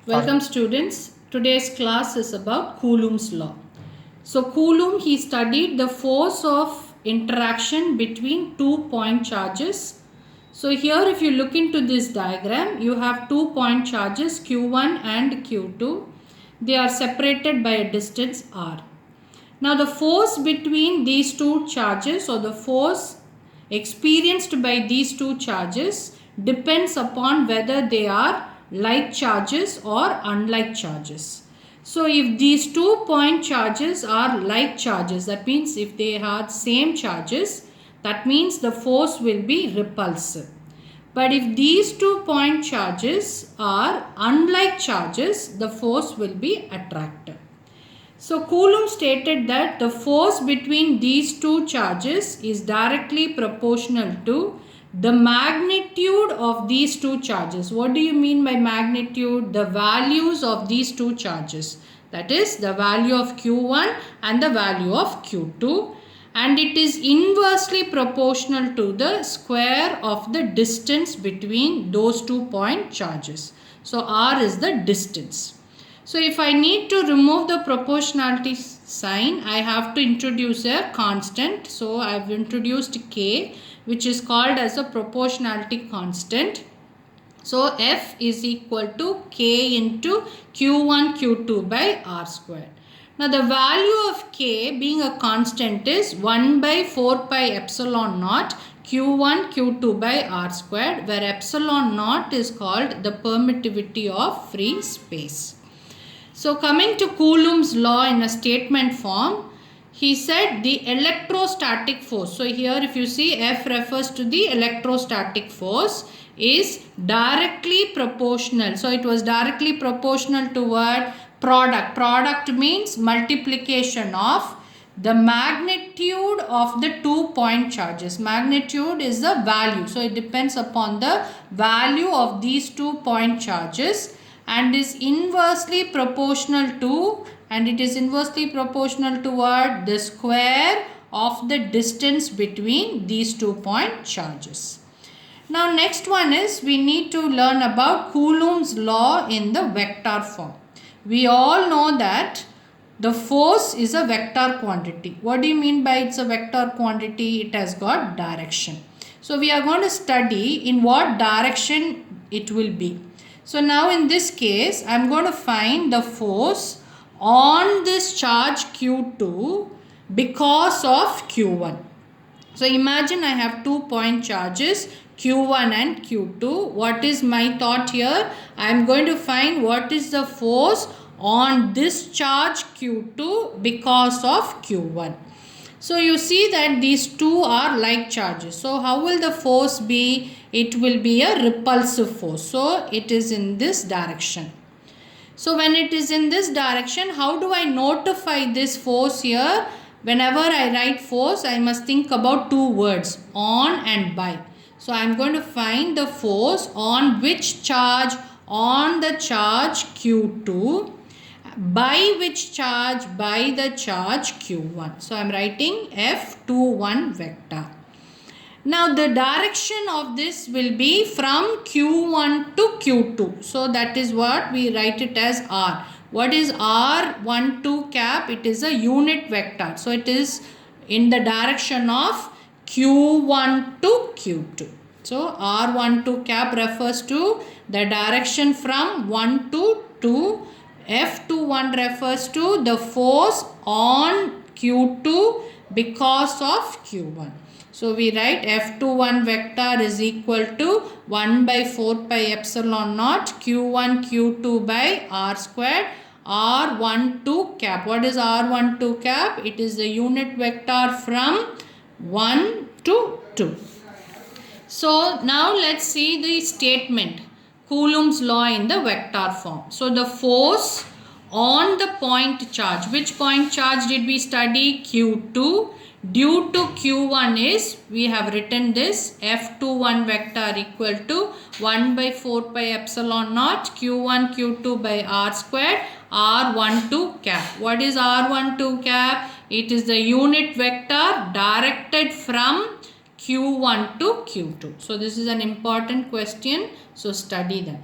Welcome students. Today's class is about Coulomb's law. So Coulomb, he studied the force of interaction between 2-point charges. So here if you look into this diagram, you have 2-point charges Q1 and Q2. They are separated by a distance r. Now the force between these two charges, or the force experienced by these two charges, depends upon whether they are like charges or unlike charges. So if these 2-point charges are like charges, that means if they are same charges, that means the force will be repulsive. But if these 2-point charges are unlike charges, the force will be attractive. So Coulomb stated that the force between these two charges is directly proportional to the magnitude of these two charges. What do you mean by magnitude? The values of these two charges. That is the value of Q1 and the value of Q2. And it is inversely proportional to the square of the distance between those 2-point charges. So R is the distance. So if I need to remove the proportionality sign, I have to introduce a constant. So I have introduced K, which is called as a proportionality constant. So F is equal to K into Q1 Q2 by R squared. Now the value of K being a constant is 1 by 4 pi epsilon naught Q1 Q2 by R squared, where epsilon naught is called the permittivity of free space. So coming to Coulomb's law in a statement form, he said the electrostatic force. So here if you see, F refers to the electrostatic force, is directly proportional. So it was directly proportional to what? Product. Product means multiplication of the magnitude of the 2-point charges. Magnitude is the value. So it depends upon the value of these 2-point charges, and is inversely proportional to, and it is inversely proportional toward the square of the distance between these 2-point charges. Now next one is we need to learn about Coulomb's law in the vector form. We all know that the force is a vector quantity. What do you mean by it's a vector quantity? It has got direction. So we are going to study in what direction it will be. So now in this case, I am going to find the force on this charge Q2 because of Q1. So imagine I have 2-point charges Q1 and Q2. What is my thought here? I am going to find what is the force on this charge Q2 because of Q1. So you see that these two are like charges. So how will the force be? It will be a repulsive force. So it is in this direction. So when it is in this direction, how do I notify this force here? Whenever I write force, I must think about two words, on and by. So I am going to find the force on which charge? On the charge Q2. By which charge? By the charge Q1. So I am writing F21 vector. Now the direction of this will be from Q1 to Q2. So that is what we write it as R. What is R12 cap? It is a unit vector. So it is in the direction of Q1 to Q2. So R12 cap refers to the direction from 1 to 2. F21 refers to the force on Q2 because of Q1. So we write F21 vector is equal to 1 by 4 pi epsilon naught Q1 Q2 by R squared R12 cap. What is R12 cap? It is the unit vector from 1 to 2. So now let's see the statement. Coulomb's law in the vector form. So the force on the point charge. Which point charge did we study? Q2. Due to Q1 is, we have written this F21 vector equal to 1 by 4 pi epsilon naught Q1 Q2 by R squared R12 cap. What is R12 cap? It is the unit vector directed from Q1 to Q2. So this is an important question. So study them.